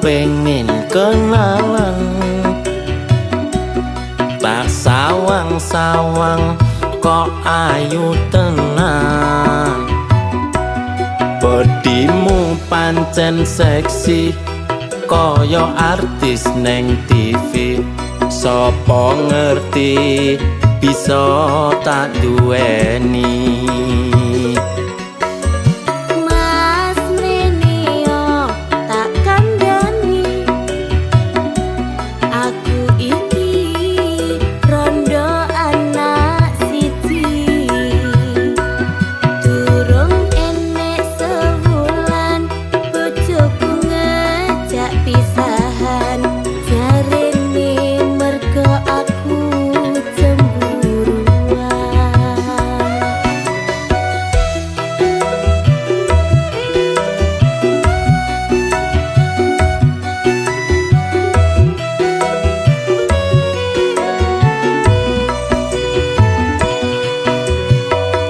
pengen kenalan, tak sawang-sawang kok ayu tenan. Bodimu pancen seksi koyo artis neng TV. Sopo ngerti bisa tak duweni. Mas Menio tak kandhani, aku iki rondo anak siji. Durung enek sewulan bojoku ngejak pisahan. Jarene mergo aku cemburuan.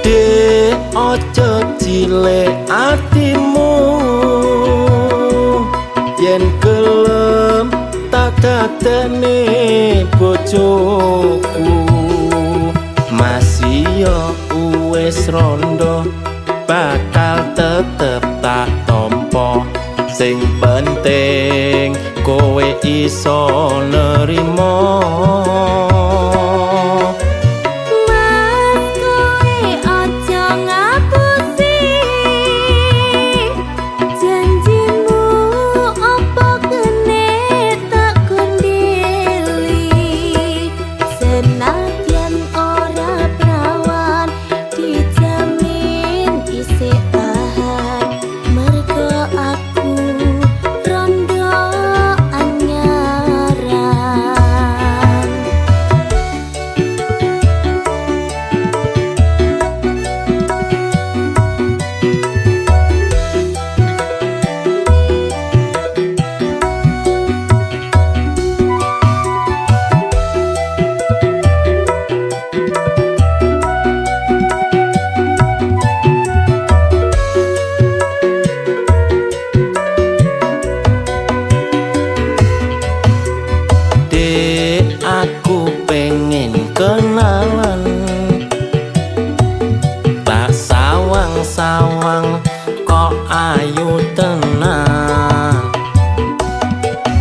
Dek ojo cilik atimu, yen gelem tak dadekne bojoku. Masih yo wis rondo bakal tetep tak tompo. Sing penting kowe iso nerimo. Mas kowe aja ngapusi janjimu, apa kene tak kondeli. Senadyan ora prawan dijamin isih tahan, mergo aku rondo anyaran. Dek, aku pengen kenalan, tak sawang-sawang kok ayu tenan.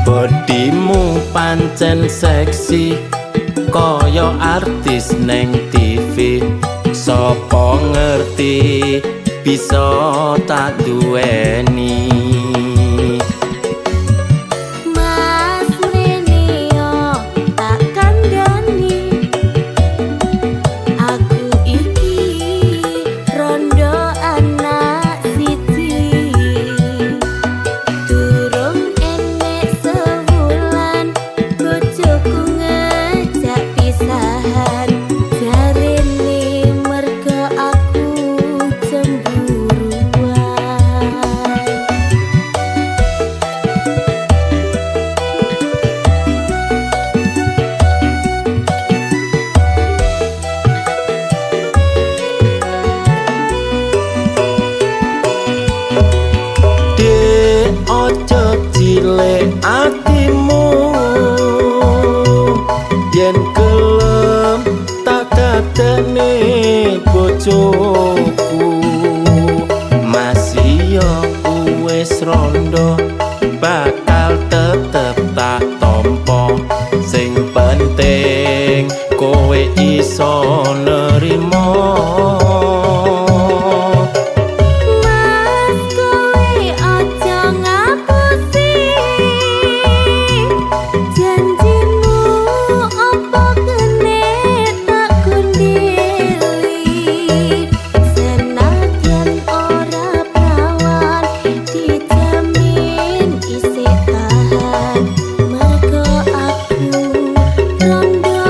Bodimu pancen seksi koyo artis neng TV. Sopo ngerti bisa tak duweni. Mas Menio tak kandhani, aku iki rondo anak siji. Durung enek sewulan bojoku ngejak pisahan. Jarene mergo aku cemburuan. Dek, ojo cilik atimu, yen gelem tak dadekne bojoku. Masih yo wis rondo bakal tetep tak tompo. Sing penting kowe iso nerimo. Mas kowe aja ngapusi janjimu, apa kene tak kondeli. Senadyan ora prawan dijamin isih tahan, mergo aku rondo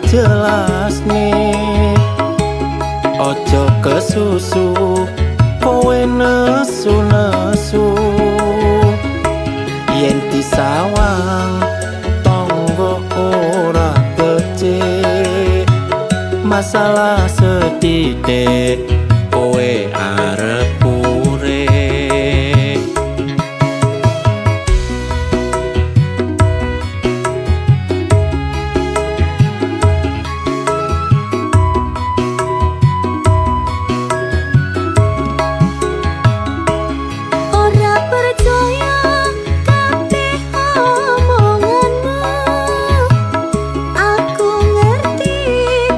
jelas nih. Ojo kesusu kowe nesu-nesu, yen disawang tonggo ora becik, masalah setitik kowe arep urip. Ora percaya kabeh omonganmu, aku ngerti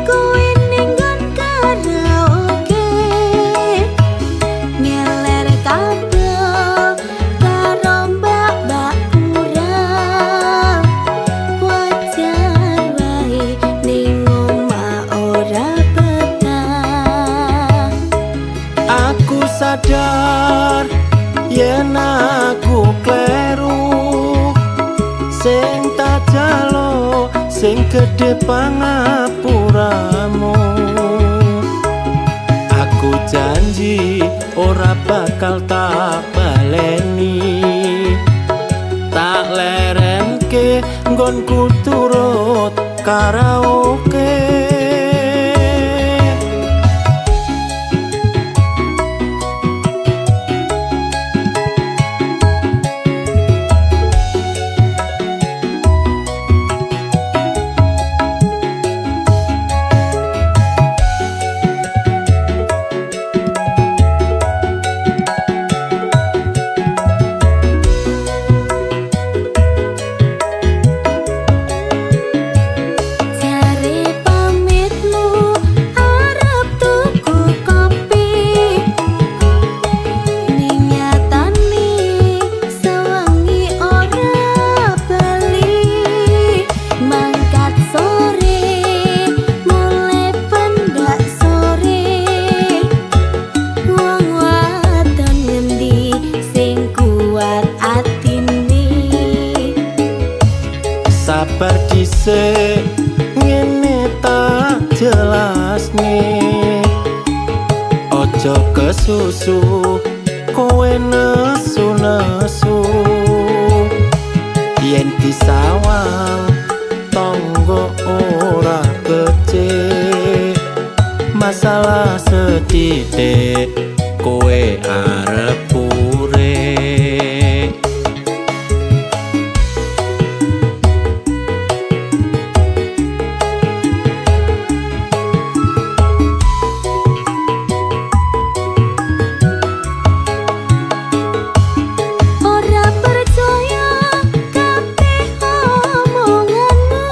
kowe ning nggon karaoke, ngeler kabel karo mbak-mbak kurang. Wajar wae ning omah ora betah. Aku sadar yen aku kleru, sing tak jalo sing gedhe pangapuramu. Aku janji ora bakal tak baleni, tak lerenke nggonku turut karaoke. Jare pamitmu arep tuku kopi, ning nyatane sewengi ora bali. Mangkat sore mulai pendak sore, wong wadon ngendi sing kuat atine. Sabar dhisik ngene tak jelas nih. Ojo kesusu kowe nesu-nesu, yen disawang tonggo ora becik, masalah setitik kowe arep urip. Ora percaya kabeh omonganmu,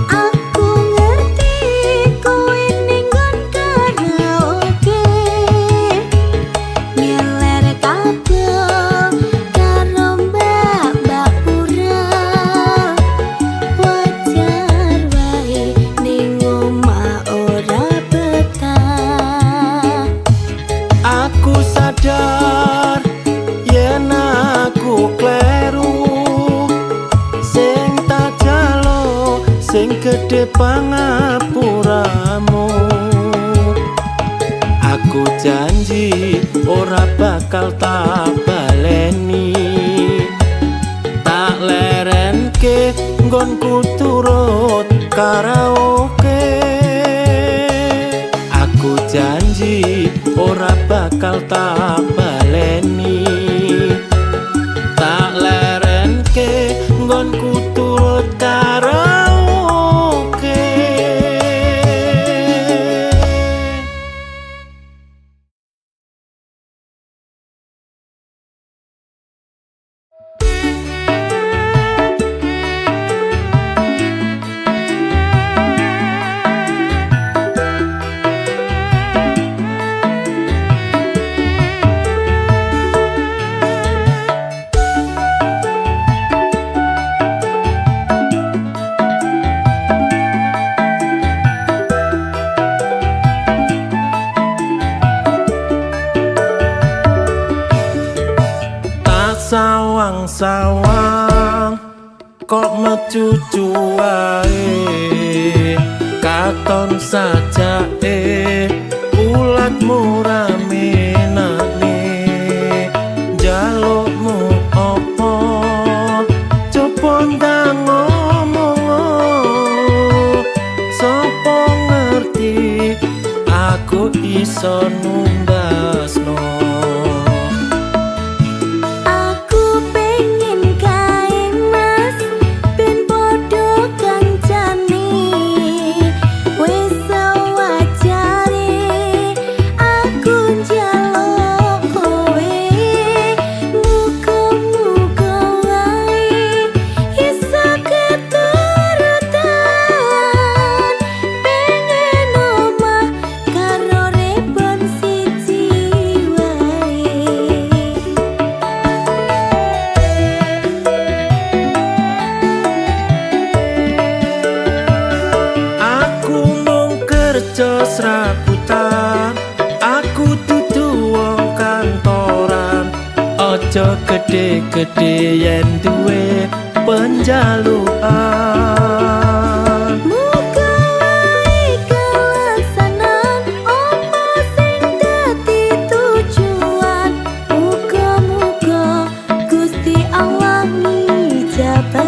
aku ngerti kowe ning nggon karaoke, ngeler kabel karo mbak-mbak kurang. Wajar wae ning omah ora betah. Aku sadar yen aku kleru, sing tak jalo sing gedhe pangapuramu. Aku janji ora bakal tak baleni, tak lerenke nggonku turut karaoke. Aku janji ora bakal tak baleni, tak lerenke nggonku turut karaoke. mecucu wae katon sajake ulatmu rame nane jalukmu opo coba ndang ngomong sapa ngerti aku iso numbasno. Serabutan aku dudu wong kantoran aja gede-gede yen duwe penjalukan. Muga wae kelaksanan opo sing dadi tujuan. Muga-muga Gusti Allah ngijabahi.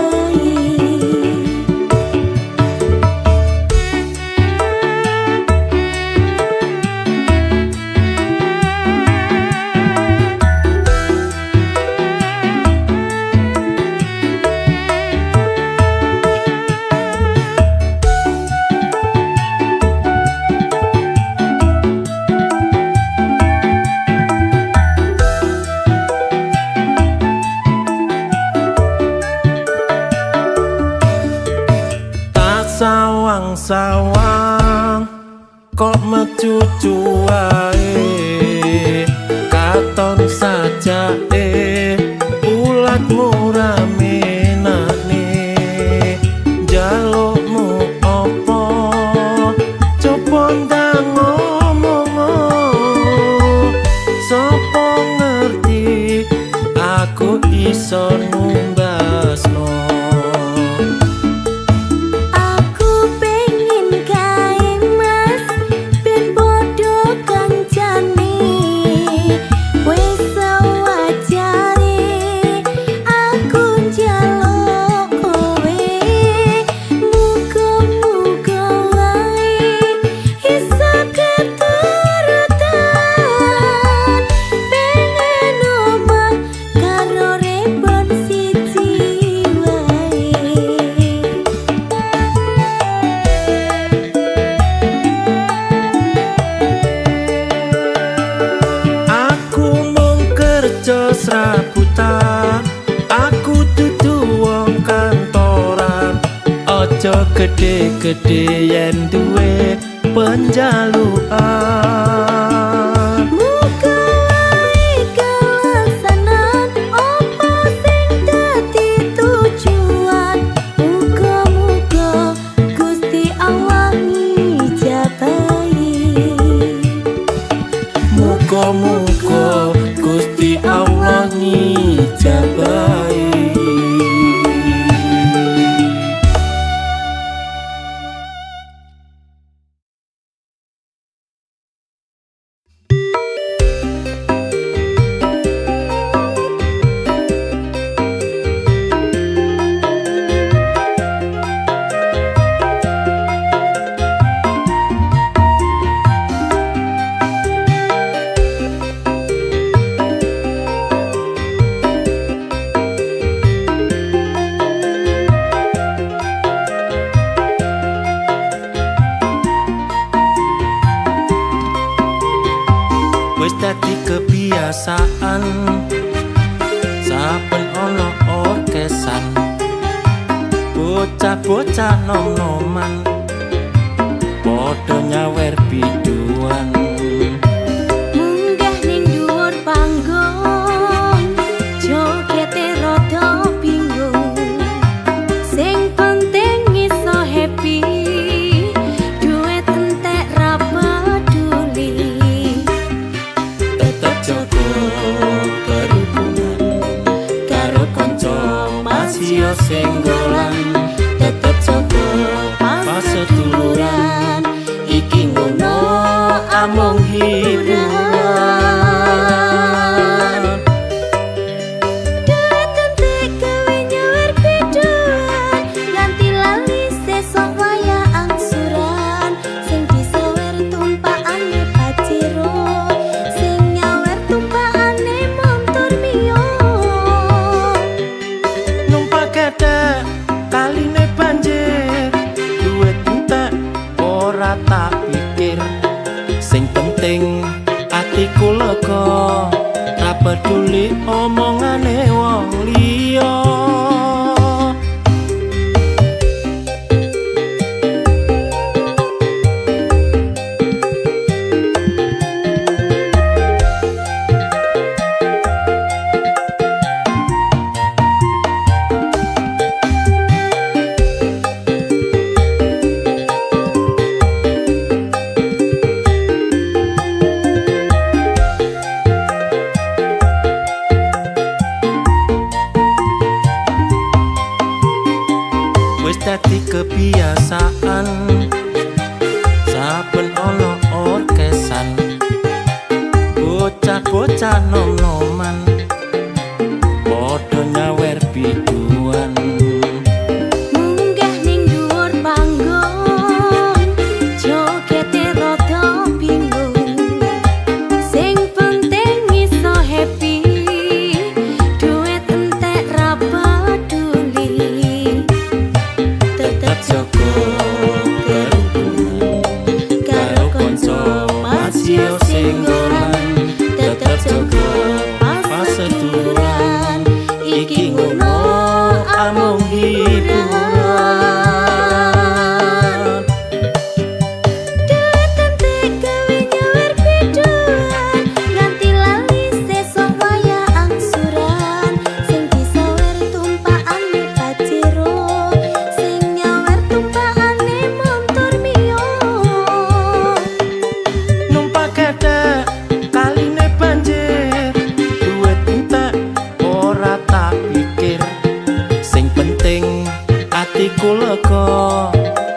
Sawang-sawang kok mecucu wae katon sajake ulatmu rame nane jalukmu opo coba ndang ngomong sapa ngerti aku iso numbasno. Serabutan aku dudu wong kantoran aja gede-gede yen duwe penjalukan. Muga wae kelaksanan opo sing dadi tujuan. Muga-muga Gusti Allah ngijabahi. Muga-muga Gusti Allah ngijabahi. Wis dadi kebiasaan saben ana orkesan bocah-bocah nom-noman padha nyawer biduan munggah ning dhuwur panggung jogete rada bingung sing penting iso happy duit entek ra peduli tetep jaga berhubungan karo kanca masih singgolan dadi kebiasaan saben ono orkesan bocah-bocah nom-noman padha nyawer biduan munggah ning dhuwur panggung jogete rada bingung sing penting iso happy duit entek ra peduli tetep Joko karo konco masio singgolan tetep Joko pas seduluran iki ngono amung hiburan duit entek gawe nyawer biduan nganti lali sesuk waya angsuran sing disawer tumpakane pajero sing nyawer tumpakane montor mio numpak gedhe kaline banjir duit entek ora tak pikir sing penting atiku lega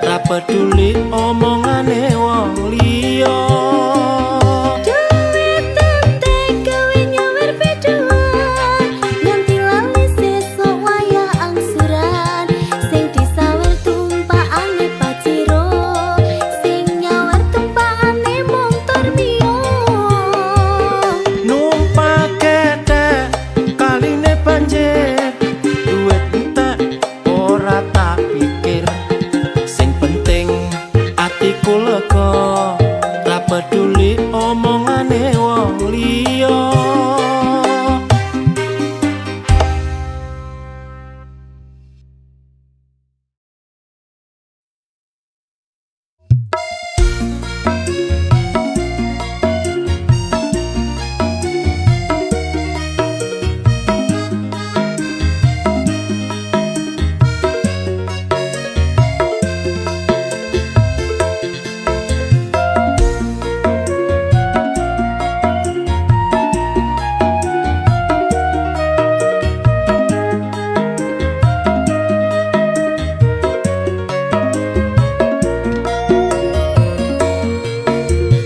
ra peduli omongane wong liya duit entek gawe nyawer biduan nganti lali sesuk waya angsuran sing disawer tumpakane pajero sing nyawer tumpakane montor mio numpak gedhe kaline banjir duit entek ora tak pikir sing penting atiku lega ra peduli omongane wong liya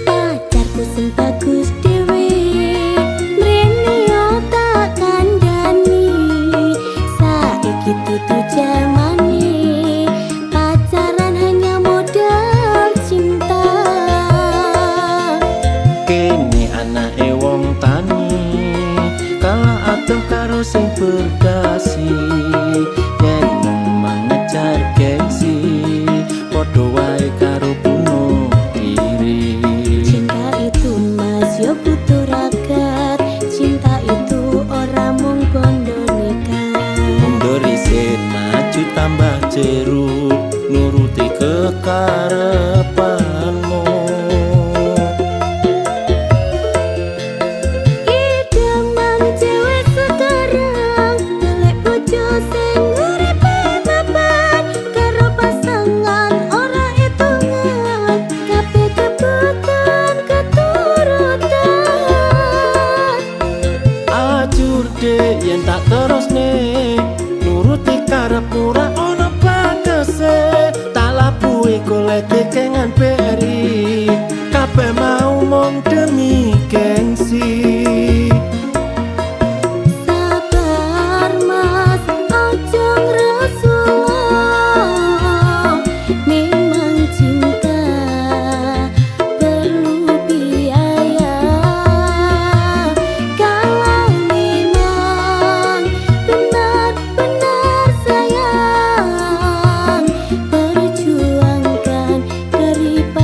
pacarku sing bagus dhewe mrene yo tak kandhani saiki dudu jamane pacaran hanya modal cinta kene anake wong tani kalah adoh karo sing berdasi yen memang ngejar gengsi padha wae karo bunuh diri cinta itu mas yo butuh ragat cinta itu ora mung bondo nikah mundur isin maju tambah jeruk nuruti kekarepanmu idaman cewek sekarang golek bojo sing uripe mapan karo pasangan ora hitungan kabeh kebutuhan keturutan ajur dek yen tak terusne nuruti karep ora ono bagese tak labuhi golek kengan beri kabeh mau mung demi gengsi sabar mas ojo ngresula memang cinta perlu biaya kalau memang benar-benar sayang perjuangkan daripada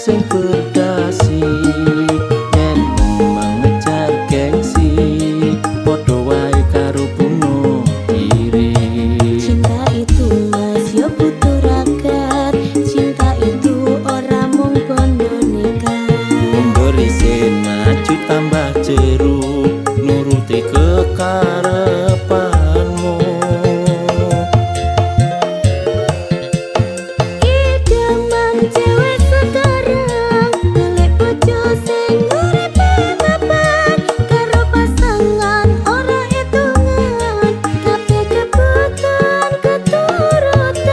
sing berdasi, yen mengejar gengsi padha wae karo bunuh diri. Cinta itu mas yo butuh ragat, cinta itu ora mung bondo nekat. Memberi sen maju tambah jeruk, nuruti kekarepanmu. Idaman cewek sekarang golek bojo sing uripe mapan, karo pasangan ora etungan, kabeh kebutuhan keturutan.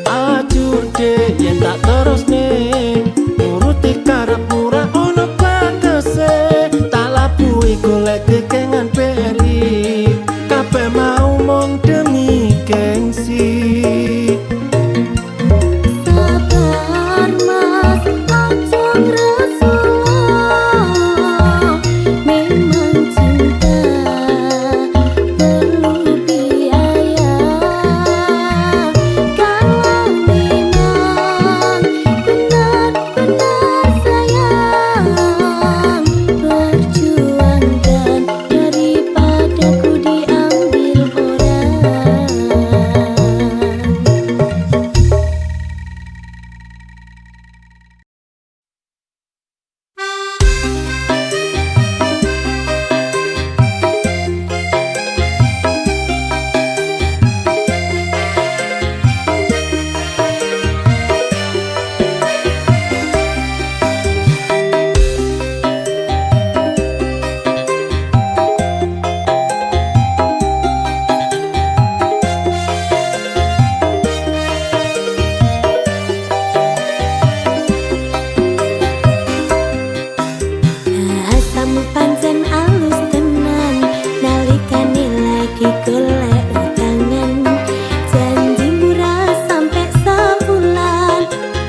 Ajur dek yen tak terusne, nuruti karep ora ono batese, tak labui golek kekengan beri, kabeh mau mung demi gengsi. Sabar mas, aja ngresula, memang cinta perlu biaya. Kalau memang benar-benar sayang, perjuangkan daripada ku diambil orang. Asamu pancen alus tenan, nalikane lagi golek utangan. Janji murah sampe sabulan,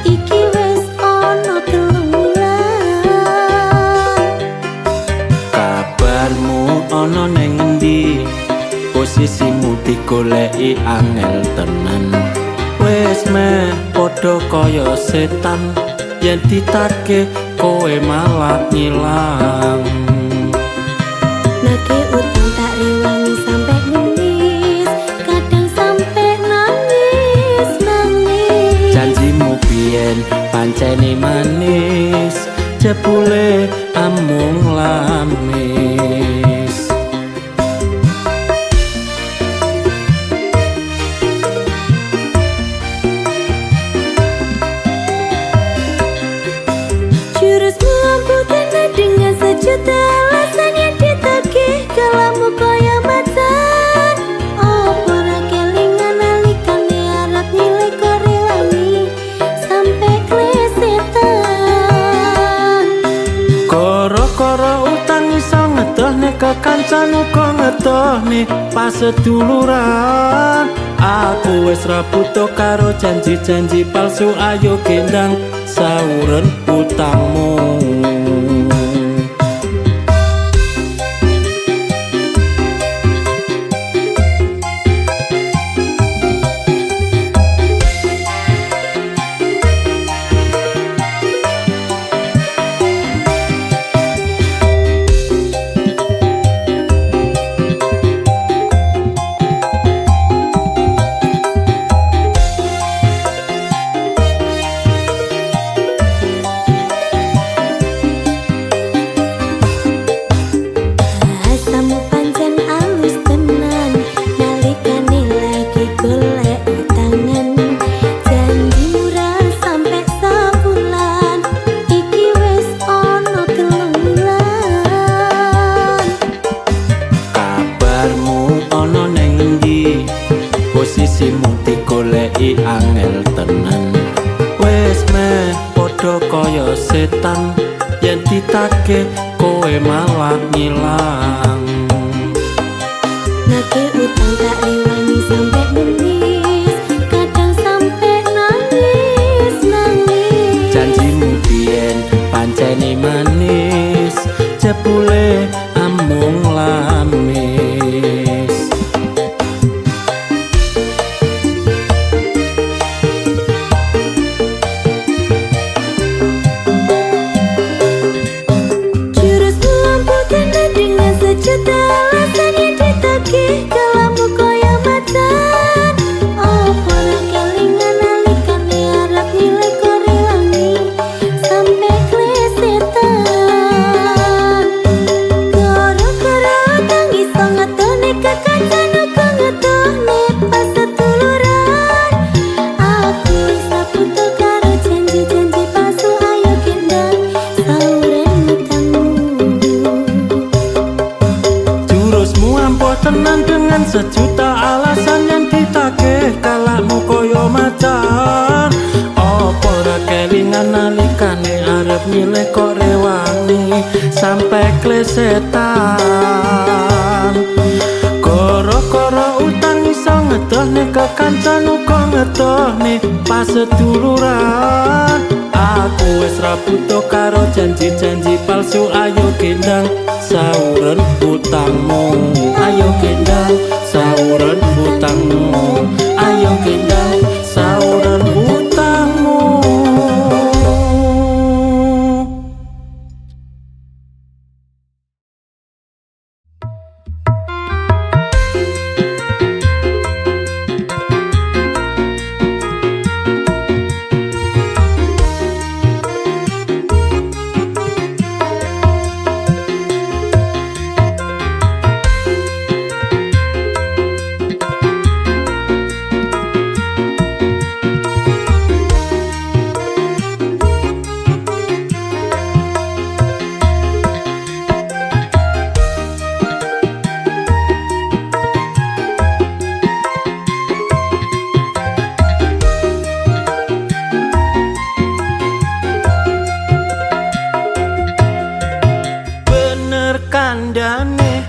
iki wis ono 3 wulan. Kabarmu ono neng endi, posisimu digoleki angel tenan. Wes meh padha kaya setan, yen ditake kowe malah ngilang. Nake utang tak rewangi sampe ngemis, kadang sampe nangis. Janjimu biyen pancene manis, jebule amung lamis. Jurusmu ampuhkanlah dengan sejuta alasan yang ditagih, kalamu kaya macan. Apa ra kelingan nalikane arep nyilih korewangi sampe klesetan. Koro-koro utang iso ngedohne kekancan uga ngedohne paseduluran. Aku wis ra butuh karo janji-janji palsu, ayo gendang sauren utangmu. angel tenan. Wes meh padha kaya setan, yen ditake kowe malah ngilang. Nake utang tak rewangi sampe nangis, kadang sampe nangis. Janjimu biyen pancene manis, jebule amung lamis. nalikane arep milih kok rewani sampai klesetan. Koro-koro utang iso ngedohne kekancan uga ngedohne pas seduluran. Aku wis ra butuh karo janji-janji palsu, ayo gendang sauren utangmu. Ayo gendang sauren utangmu. Ayo gendang sauren utangmu. Kandhane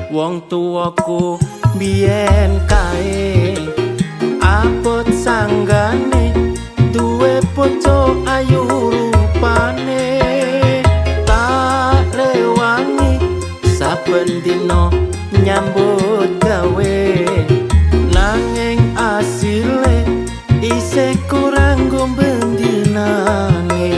wong tuwaku biyen kae abot sanggane duwe bojo ayu rupane. Tak rewangi saben dina nyambut gawe nanging asile isih kurang gombendinane.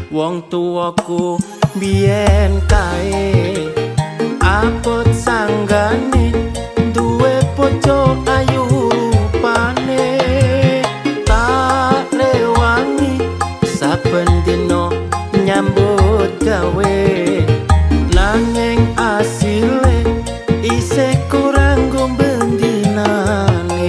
Wong tuwaku biyen kae abot sanggane duwe bojo ayu rupane. Tak rewangi saben dina nyambut gawe nanging asile isih kurang gombendinane.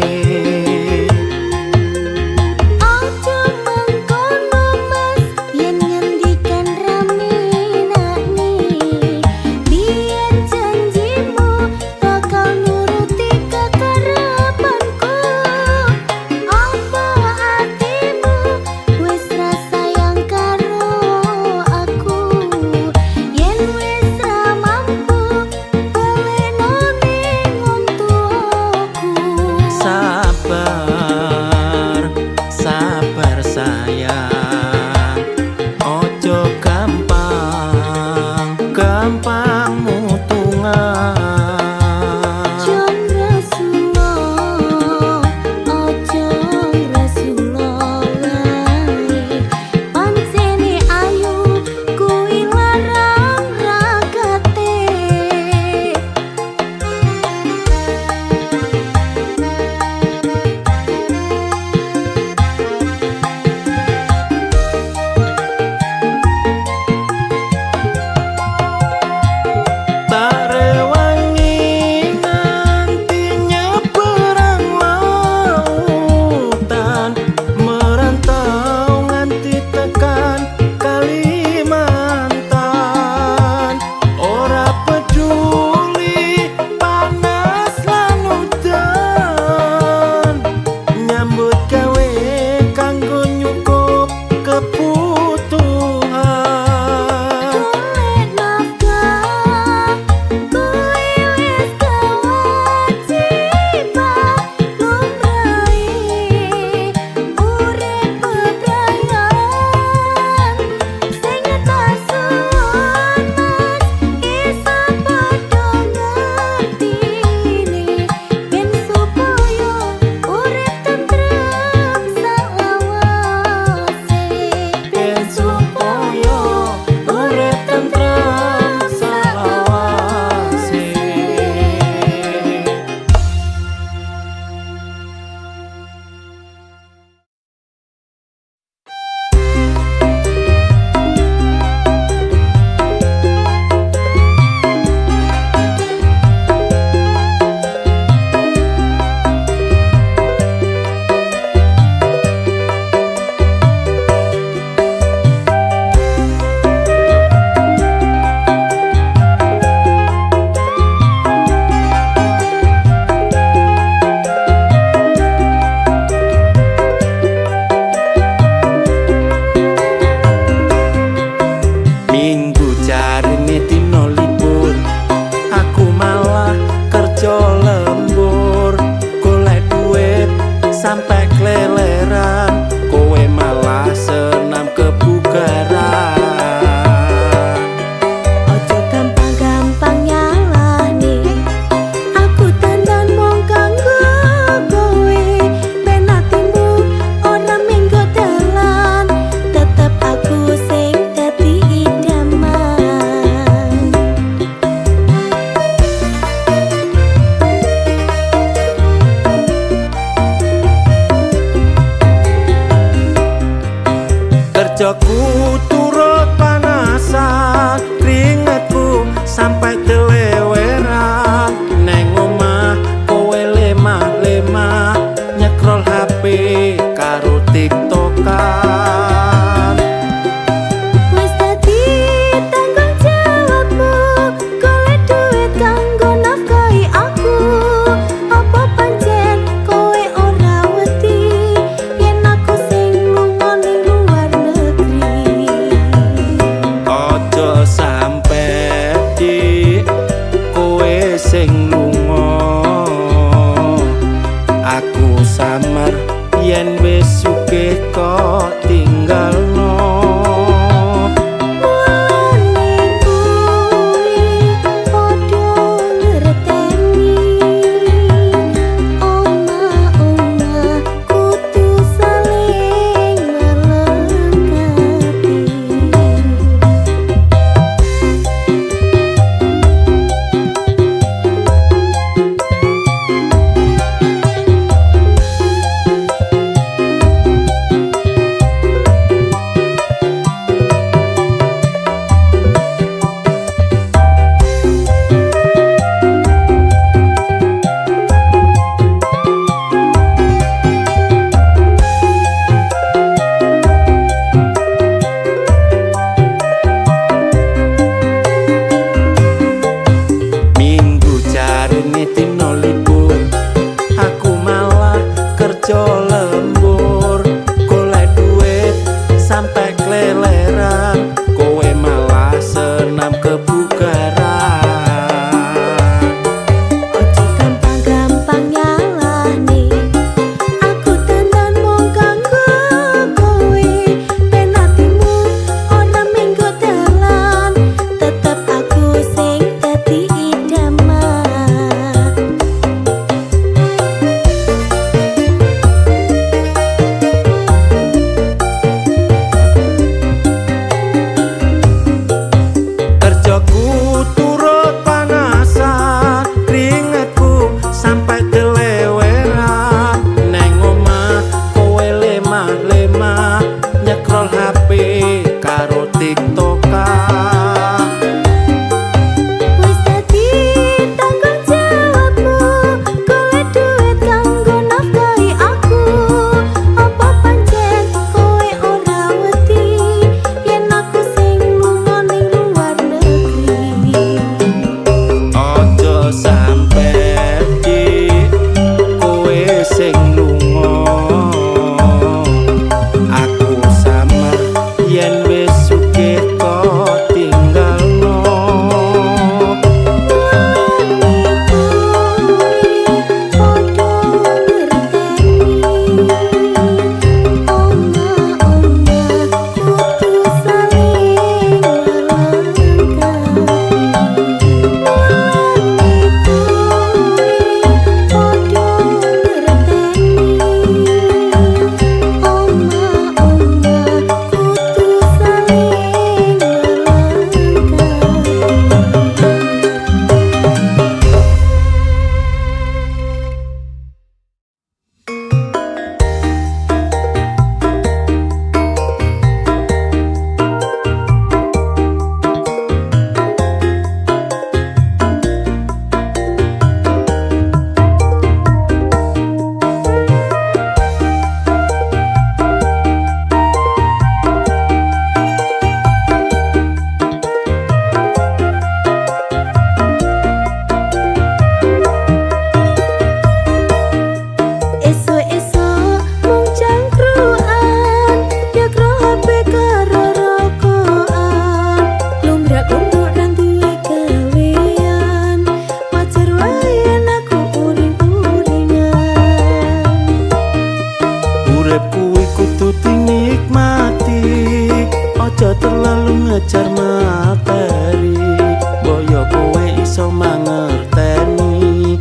Kerjaku turut panasan, keringetku sampai teleweran. Neng omah kowe lemah-lemah, nyekrol HP karo TikTokan. Wis dadi tanggung jawabmu, golek duit kanggo nafkahi aku. Apa pancen kowe ora wedi yen aku sing lunga ning luar negeri? Ojo sampe dik kowe sing lunga, aku samar yen wis sugih kok tinggalno. Mulane kuwi padha ngerteni, omah-omah kudu saling melengkapi. Minggu jarine dina libur, aku malah kerja lembur. Golek duit sampai keleleran, kowe malah senam kebugaran. Ojo gampang-gampang nyalahne, aku tenan mung kanggo kowe. Ben atimu ora minggo dalan, tetep aku sing dadi idaman. Kerjaku turut panasan, keringetku sampai teleweran. Neng omah kowe lemah-lemah, nyekrol HP karo TikTokan. Wis dadi tanggung jawabmu, golek duit kanggo nafkahi aku. Apa pancen kowe ora wedi yen aku sing lunga ning luar negeri? Ojo sampe dik kowe sing lunga, aku samar yen wis sugih kok tinggalno. Padha ngerteni, omah-omah kudu saling Esuk-esuk mung cangkruan, nyekro HP karo rokokan. Lumrah-lumrah nang duwe gawean, wajar wae yen aku uring-uringan. Urip kuwi kudu dinikmati, ojo terlalu ngejar materi. Boyo kowe iso mangerteni,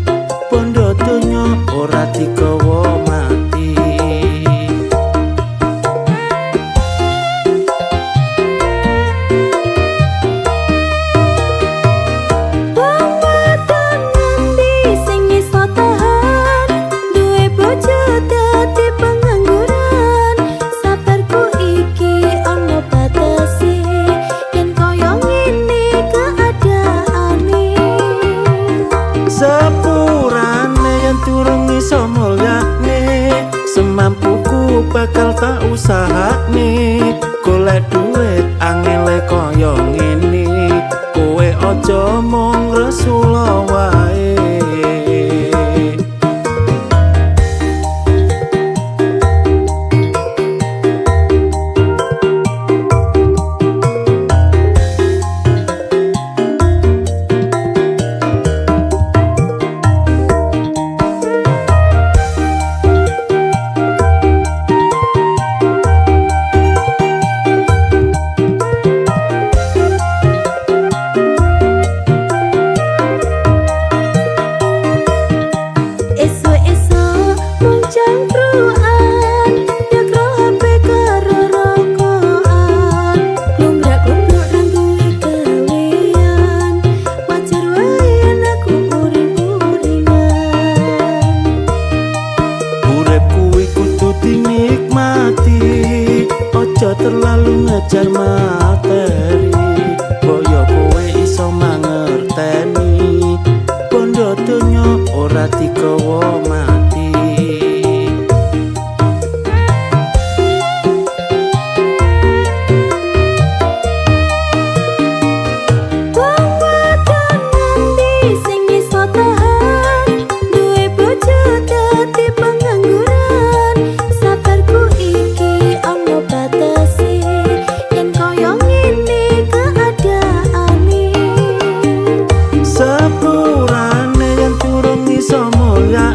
bondo donya ora digawa mati. Wong wadon ngendi sing iso tahan, duwe bojo dadi pengangguran. Sabarku iki ana Ojo terlalu ngejar materi, boyo kowe iso mangerteni. Bondo donya ora digawa mati. Wong wadon ngendi sing iso tahan duwe bojo dadi pengangguran. Sabarku iki ana batese yen kaya ngene keadaane. Sepurane yang turun iso mulya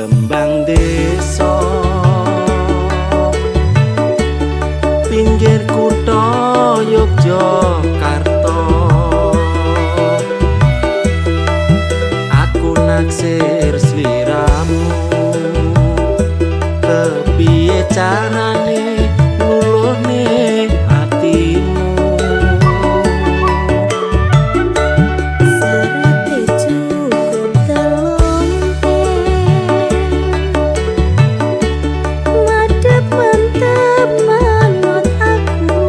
kembang desa pinggir kutha Yogyakarta aku naksir sliramu kepiye carane luluhne atimu Serate cukup telonte Madep mantep manut aku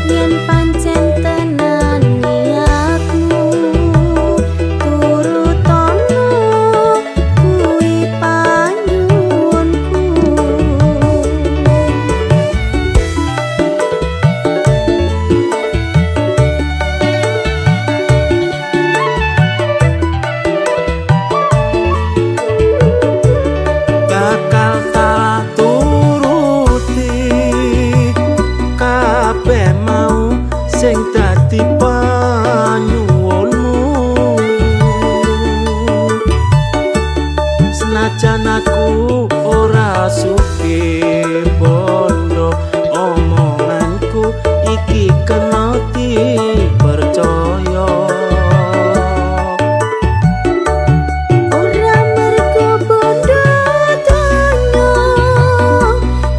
Yen pancen tenan niatmu turutono kuwi panyuwunku bakal tak turuti kabeh mau sing dadi panyuwunmu senajan aku ora sugih bondo omonganku iki kena dipercaya Ora mergo bondo donya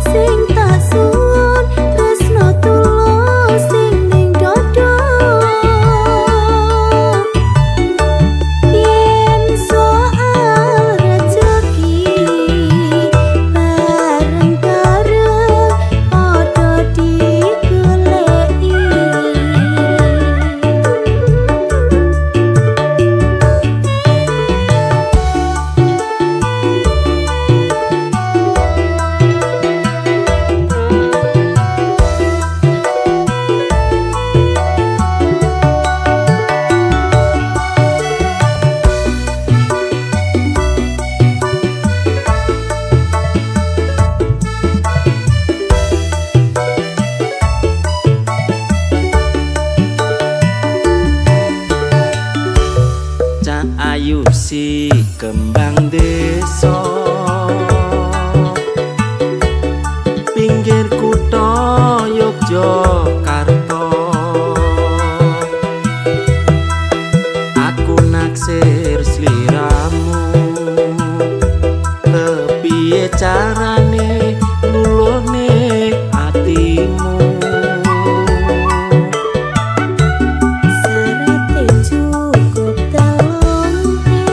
sing tak suwun tresno tulus sing ning dada Yen soal rejeki bareng-bareng padha digoleki Cak ayu si kembang desa pinggir kutha Yogyakarta aku naksir sliramu kepiye carane luluhne atimu Serate cukup telonte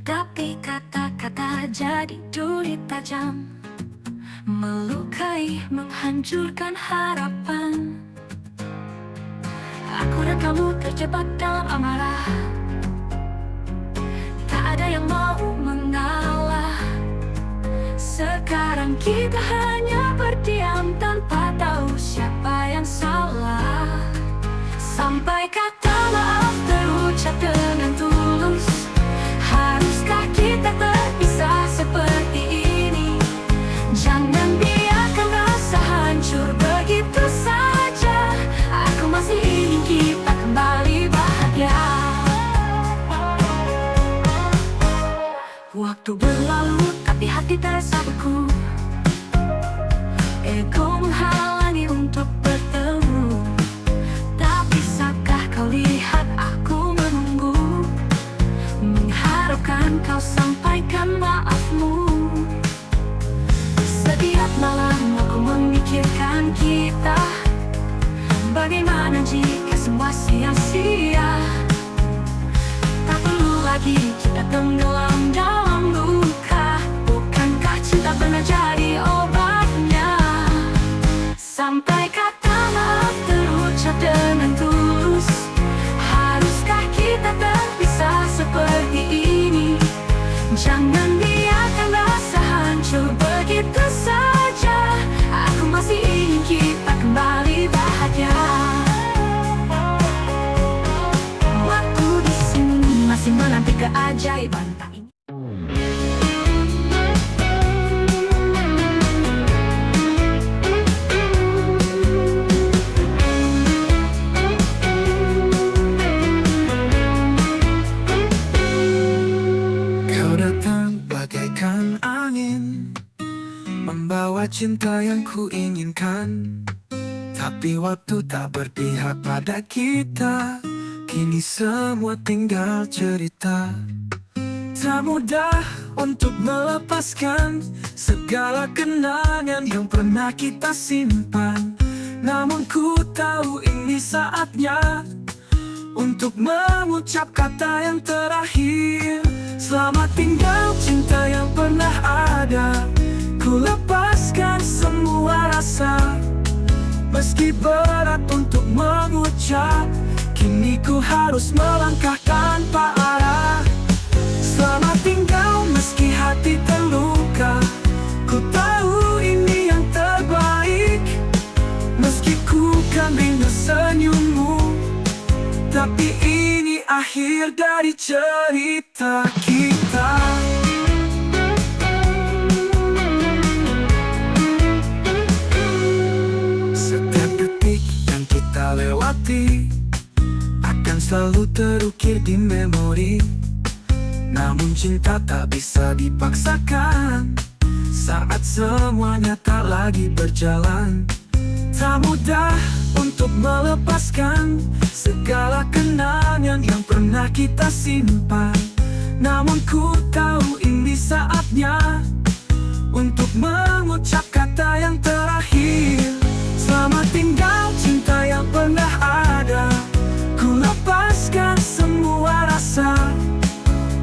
Tapi kata-kata jadi duri tajam, melukai, menghancurkan harapan. Aku dan kamu terjebak dalam amarah, tak ada yang mau mengalah. Sekarang kita hanya berdiam tanpa tahu siapa yang salah. Sampai kata maaf terucap dengan tulus, haruskah kita terpisah seperti ini? Jangan biarkan rasa hancur begitu saja. Aku masih ingin kita kembali bahagia. Waktu berlalu tapi hati terasa beku, ego menghalangi untuk bertemu. Tak bisakah kau lihat aku menunggu, mengharapkan kau sampaikan maafmu. Setiap malam aku memikirkan kita, bagaimana jika semua sia-sia? Tak perlu lagi kita tenggelam dalam luka. Bukankah cinta pernah jadi obatnya? Sampai kata maaf terucap dengan tulus, haruskah kita terpisah seperti ini? Jangan biarkan rasa hancur begitu saja. Aku masih ingin kita kembali bahagia. Waktu di sini masih menanti keajaiban tak ini. Kau datang bagaikan angin, membawa cinta yang ku inginkan. Tapi waktu tak berpihak pada kita, kini semua tinggal cerita. Tak mudah untuk melepaskan segala kenangan yang pernah kita simpan. Namun ku tahu ini saatnya untuk mengucap kata yang terakhir. Selamat tinggal cinta yang pernah ada, ku lepaskan semua rasa. Meski berat untuk mengucap, kini ku harus melangkah tanpa arah. Selamat tinggal meski hati terluka, ku tahu ini yang terbaik. Meski ku kan rindu senyummu, tapi ini akhir dari cerita kita. Setiap detik yang kita lewati akan selalu terukir di memori. Namun cinta tak bisa dipaksakan saat semuanya tak lagi berjalan. Tak mudah untuk melepaskan segala kenangan yang pernah kita simpan. Namun ku tahu ini saatnya untuk mengucap kata yang terakhir. Selamat tinggal cinta yang pernah ada, ku lepaskan semua rasa.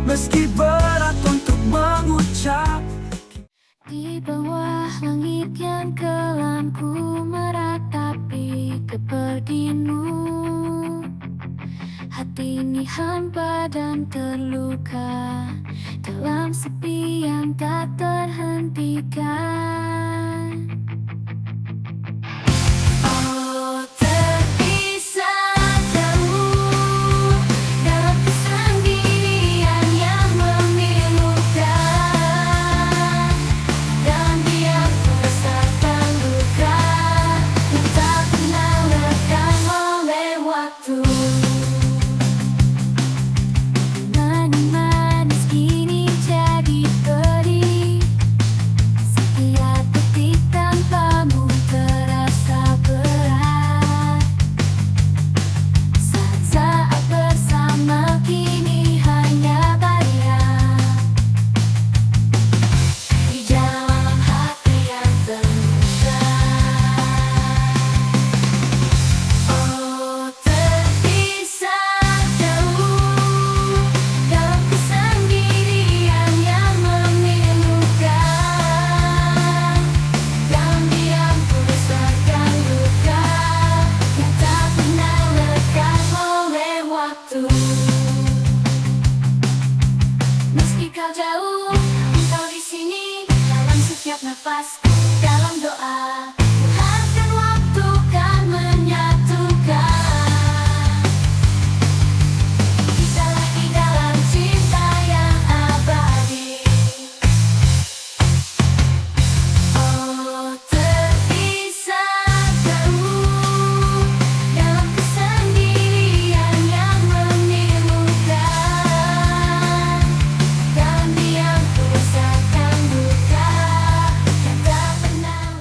Meski berat untuk mengucap. Di bawah langit yang kelam ku meratapi kepergianmu. Hati ini hampa dan terluka dalam sepi yang tak terhentikan. Oh, terpisah jauh dalam kesendirian yang memilukan, dan biar ku rasakan luka yang tak pernah lekang oleh waktu. Manis kini jadi pedih, setiap engkau jauh, engkau di sini dalam setiap nafas, dalam doa. Tuhan kan waktu kan menyatukan. Kita di dalam cinta yang abadi. Oh, terpisah jauh dalam kesendirian yang memilukan. Dalam diam ku rasakan duka yang tak pernah.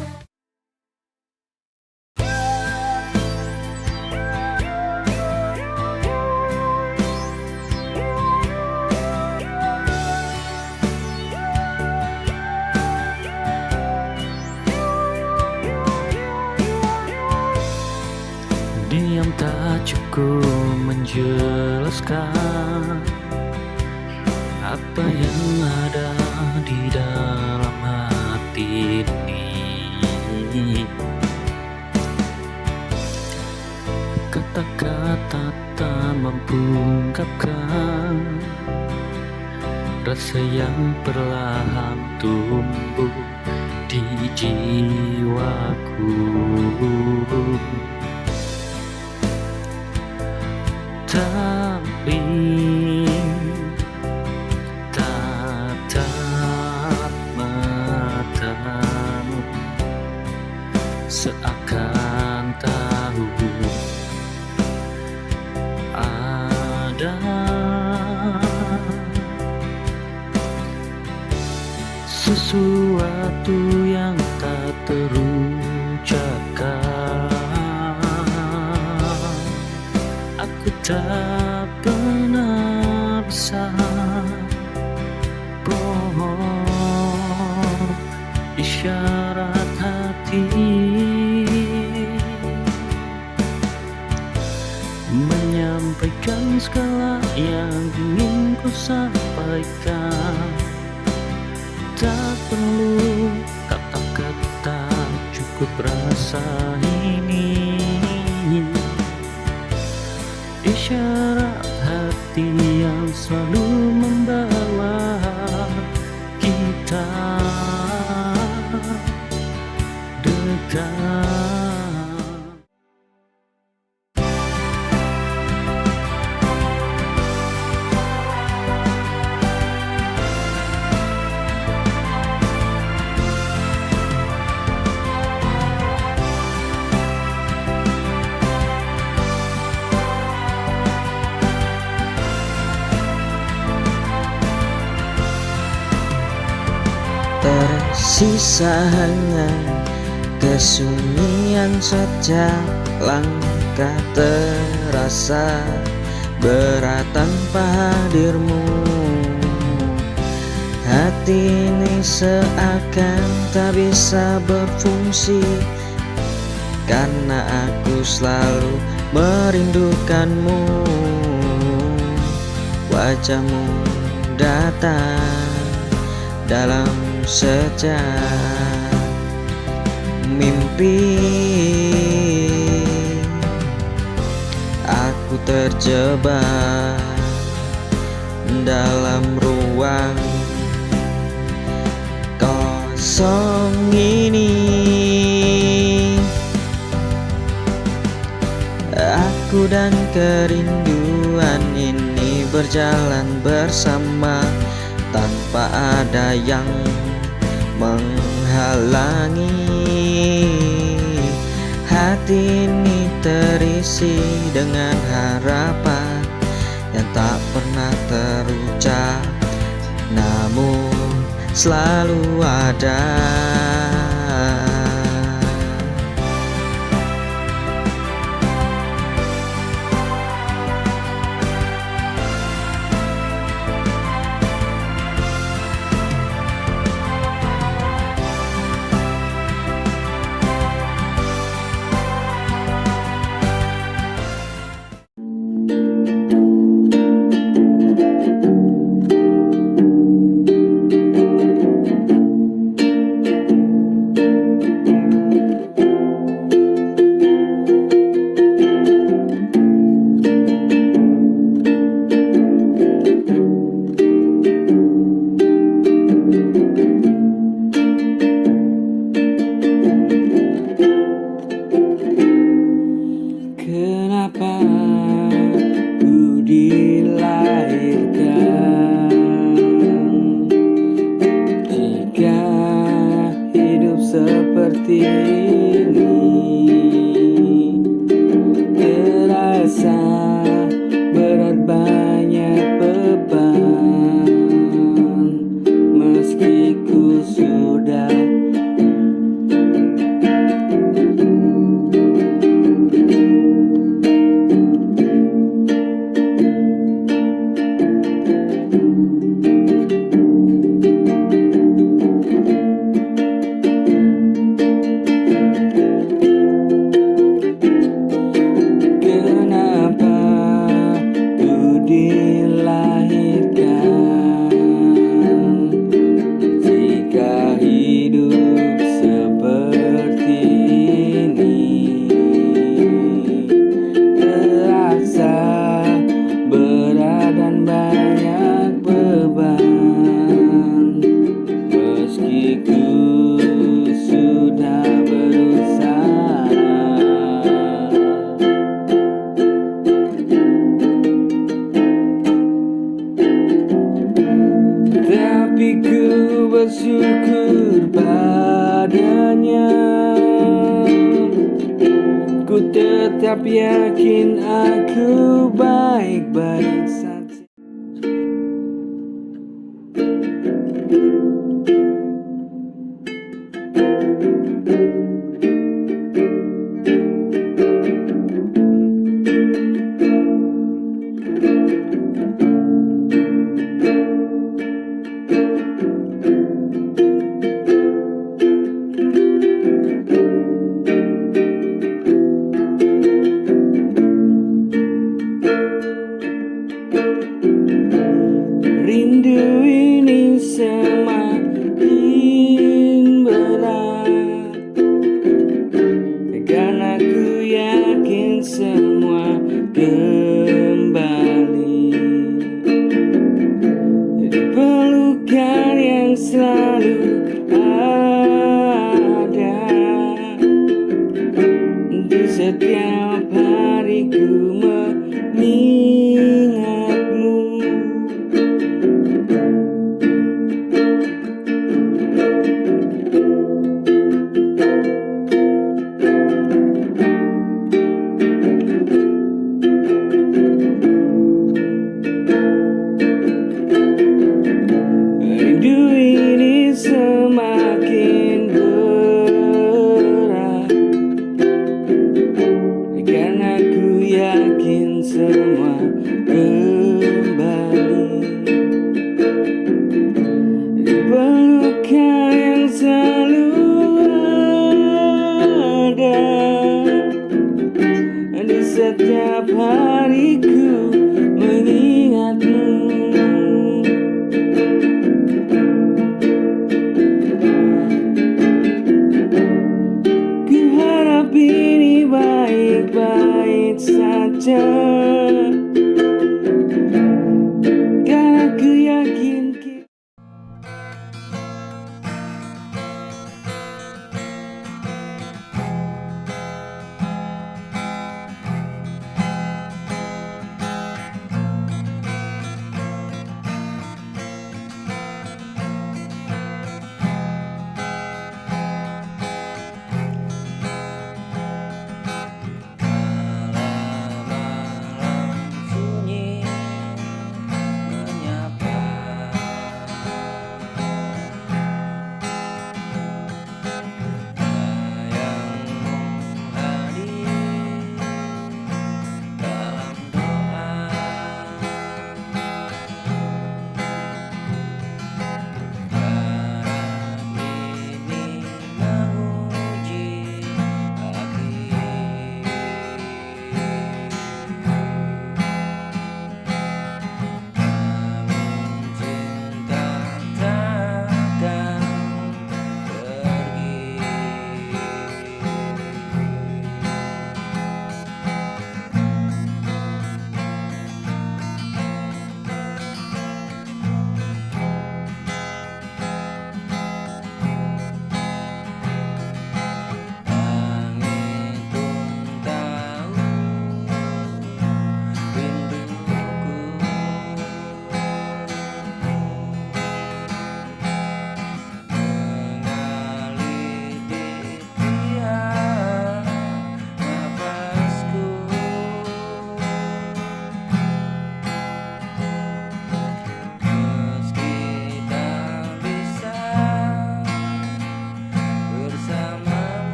Diam tak cukup menjelaskan apa yang ada di dalam hati ini. Kata-kata tak mampu ungkapkan rasa yang perlahan tumbuh di jiwaku. Tapi tatap matamu seakan tahu ada sesuatu yang tak terucapkan. Aku tak pernah bisa bohong isyarat hati, menyampaikan segala yang ingin ku sampaikan. Tak perlu kata-kata, cukup rasa ini. Isyarat hati yang selalu membawa kita dekat. Tersisa hanya kesunyian saja, langkah terasa berat tanpa hadirmu. Hati ini seakan tak bisa berfungsi, karena aku selalu merindukanmu. Wajahmu datang dalam sejak mimpi. Aku terjebak dalam ruang kosong ini. Aku dan kerinduan ini berjalan bersama, tanpa ada yang menghalangi. Hati ini terisi dengan harapan yang tak pernah terucap, namun selalu ada. Kenapa ku dilahirkan jika hidup seperti ini? Terasa berat dan banyak beban, meski ku sudah berusaha. Tapi ku bersyukur padanya. Ku tetap yakin aku baik-baik saja. Rindu ini semakin berat, karena ku yakin semua kembali di pelukan yang selalu ada. Di setiap hari ku mengingatmu. Rindu ini semakin berat, karena ku yakin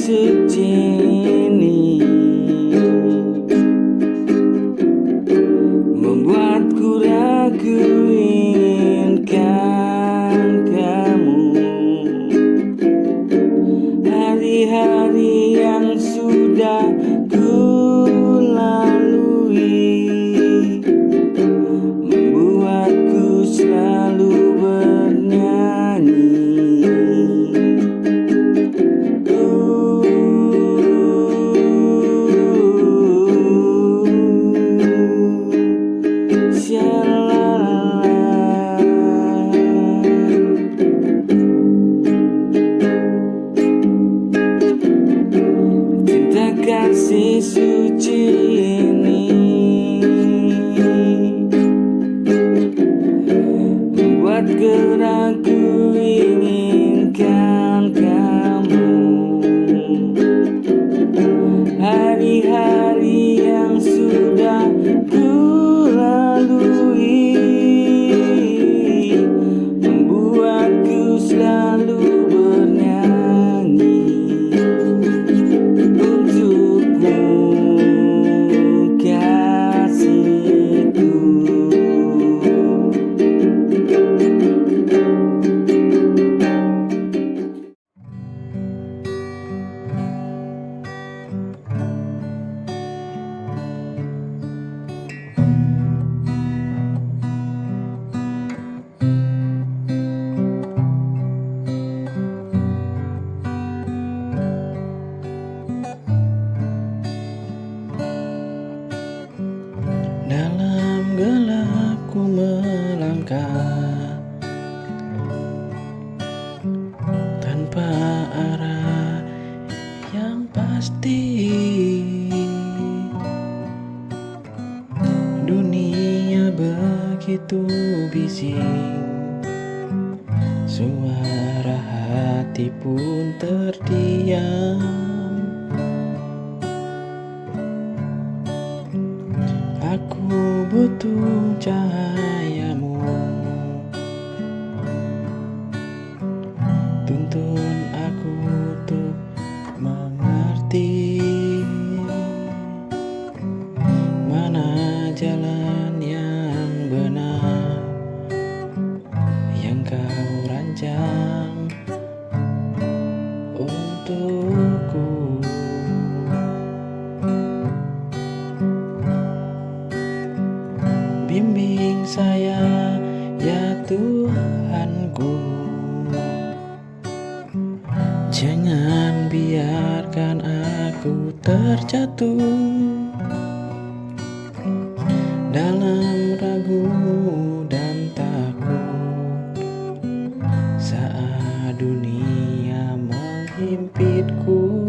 suci ini membuatku ragu inginkan kamu. Hari-hari yang sudah ku lalui membuatku selalu bernyanyi. Cinta kasih suci ini membuatku ragu inginkan kamu. Hari-hari yang sudah ku lalui membuatku selalu bernyanyi untukmu, kasihku. Dalam gelap ku melangkah tanpa arah yang pasti. Dunia begitu bising, suara hati pun terdiam. Aku butuh cahayamu, tuntun aku untuk mengerti mana jalan yang benar yang kau rancang untukku. Bimbing saya ya Tuhanku, jangan biarkan aku terjatuh dalam ragu dan takut saat dunia menghimpitku.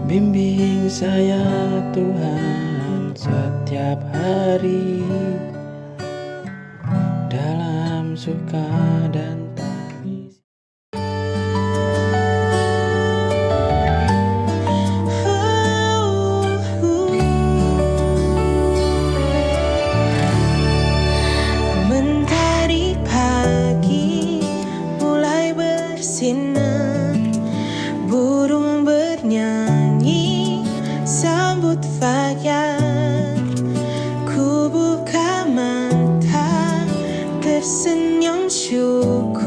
Bimbing saya Tuhan setiap hari dalam suka dan tangis. Mentari pagi mulai bersinar, burung bernyanyi sambut fajar. Ku buka mata tersenyum syukur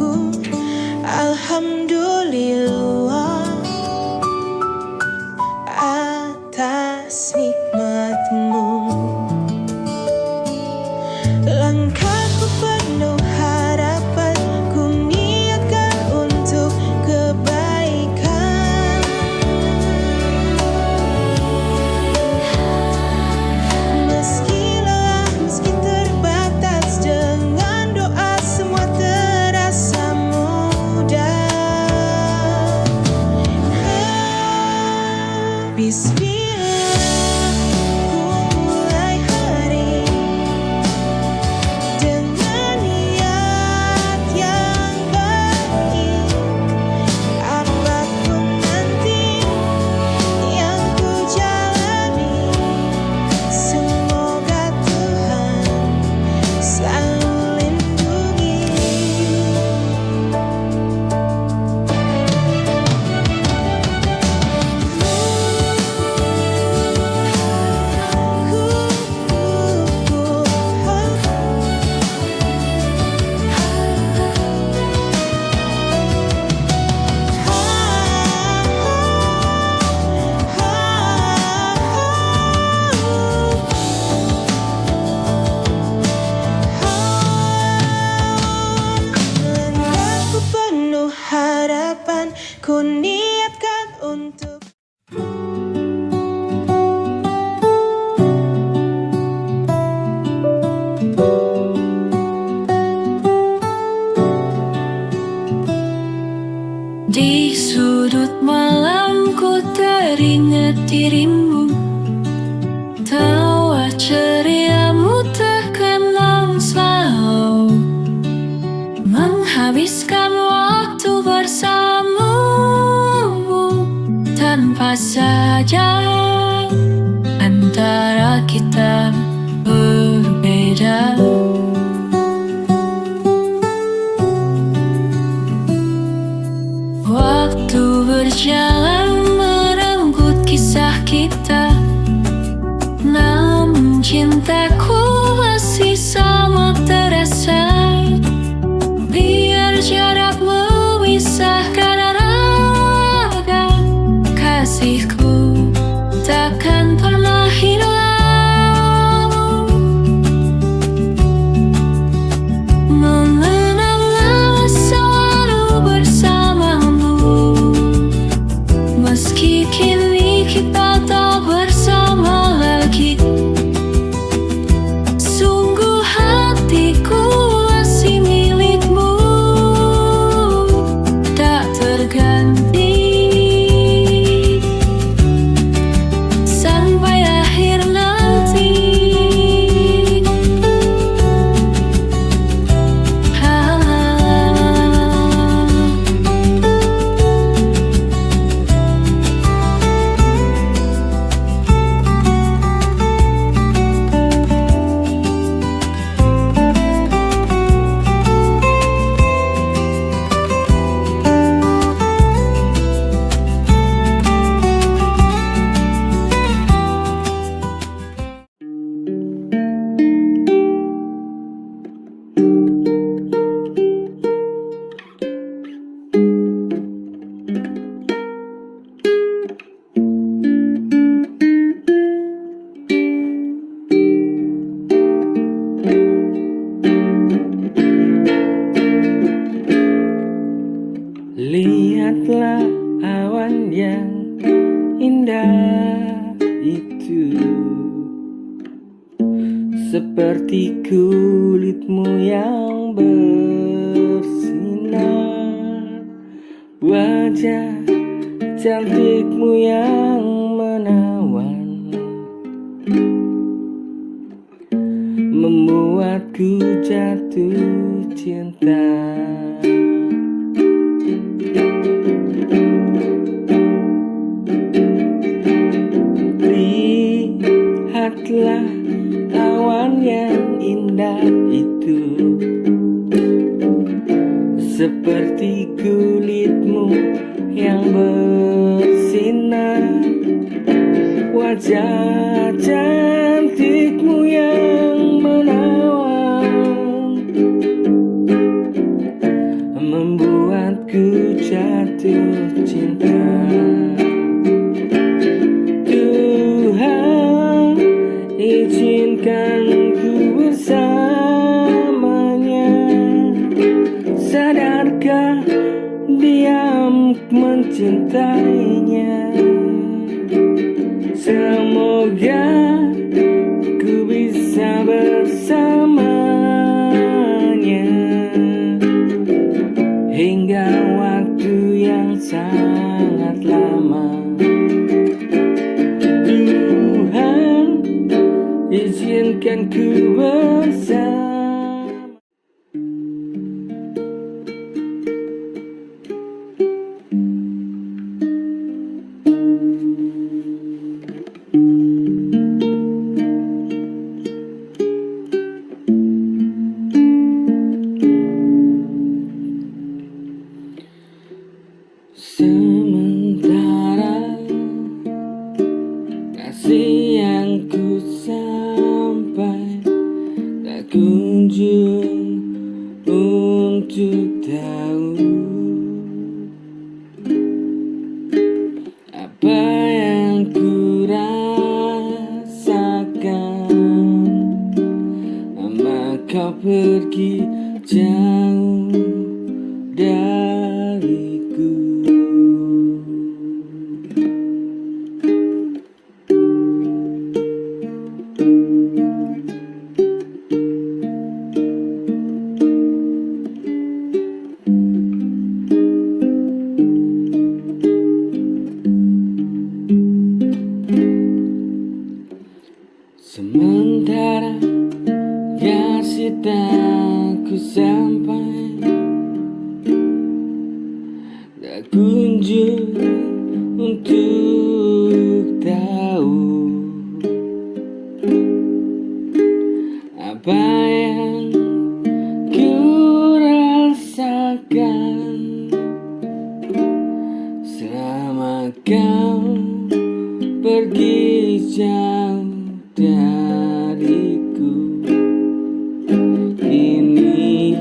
cintaku masih sama terasa. Biar jarak memisahkan raga, kasihku takkan pernah hilang. Mengenang selalu bersamamu, meski kini kita tak bersama lagi. Sungguh hatiku masih milikmu, tak terganti sampai akhir nanti. Lihatlah awan yang indah itu, seperti kulitmu yang bersinar, wajah cantikmu yang menawan, membuatku jatuh cinta. Lihatlah awan yang indah itu, seperti kulitmu yang bersinar, wajah cantikmu yang menawan, membuatku jatuh cinta. Tuhan, izinkan ku bersamanya. Sadarkah dia mencintainya? Semoga ku bisa bersamanya hingga waktu yang sangat lama. Tuhan, izinkan ku bersama. Sementara kasih yang ku sampai tak kunjung untuk tahu apa yang ku rasakan, maka pergi jauh dariku. Sementara kasih tak ku sampai, tak kunjung untuk tahu apa yang ku rasakan selama kau pergi jauh dariku. dariku. Kini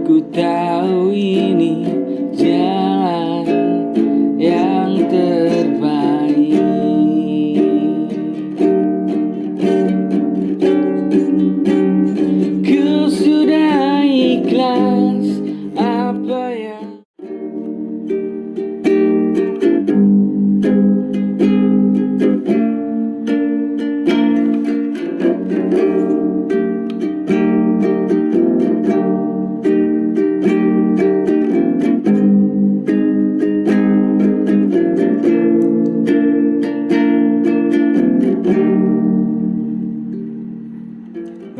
ku tahu ini jalan yang terbaik. Ku sudah ikhlas apa yang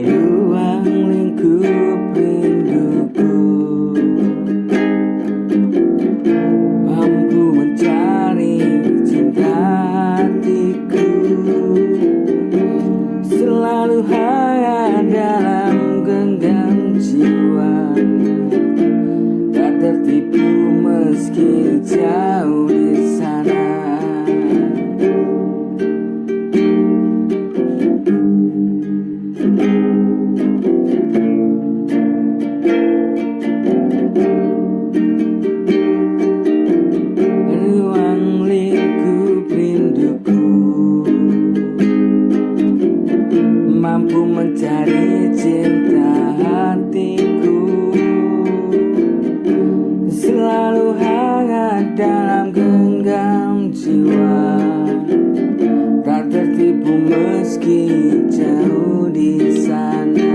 ruang lingkup rinduku mampu mencari cinta hatiku, selalu hangat dalam genggam jiwa, tak tertipu meski jauh di sana. Ruang lingkup rinduku mampu mencari cinta hatiku, selalu hangat dalam genggam jiwa, tak tertipu meski jauh di sana.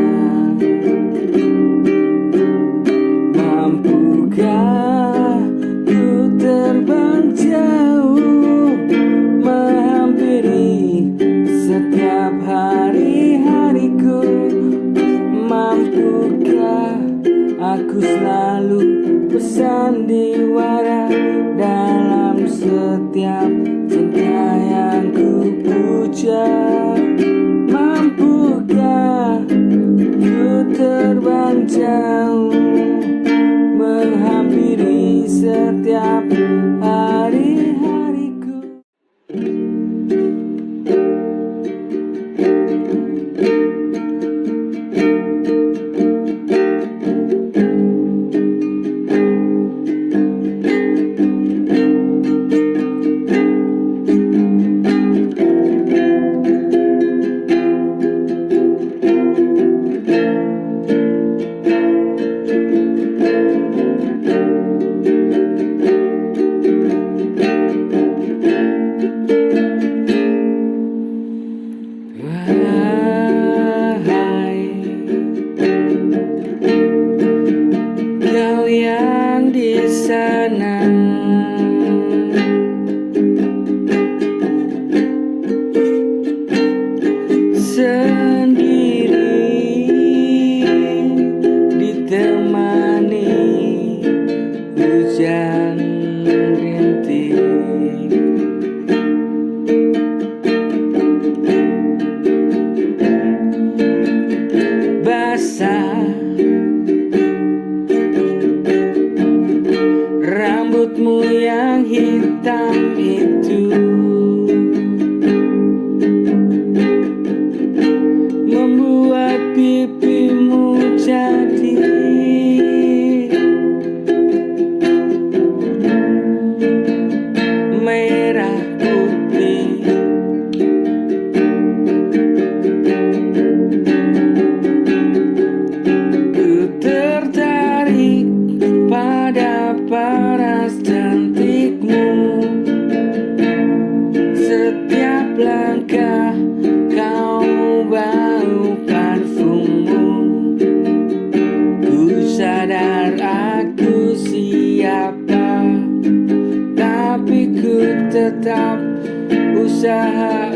Mampukah ku terbang jauh menghampiri setiap hari-hariku? Mampukah aku selalu bersandiwara dalam setiap cinta yang ku puja? Mampukah ku terbang jauh menghampiri setiap hari-hariku? Wahai kau yang di sana, sendiri ditemani hujan rintik, basah rambutmu yang hitam itu, membuat pipimu jadi merah putih. Ku tertarik pada paras cantikmu, setiap langkah kau bau parfummu. Ku sadar aku siapa, tapi ku tetap usaha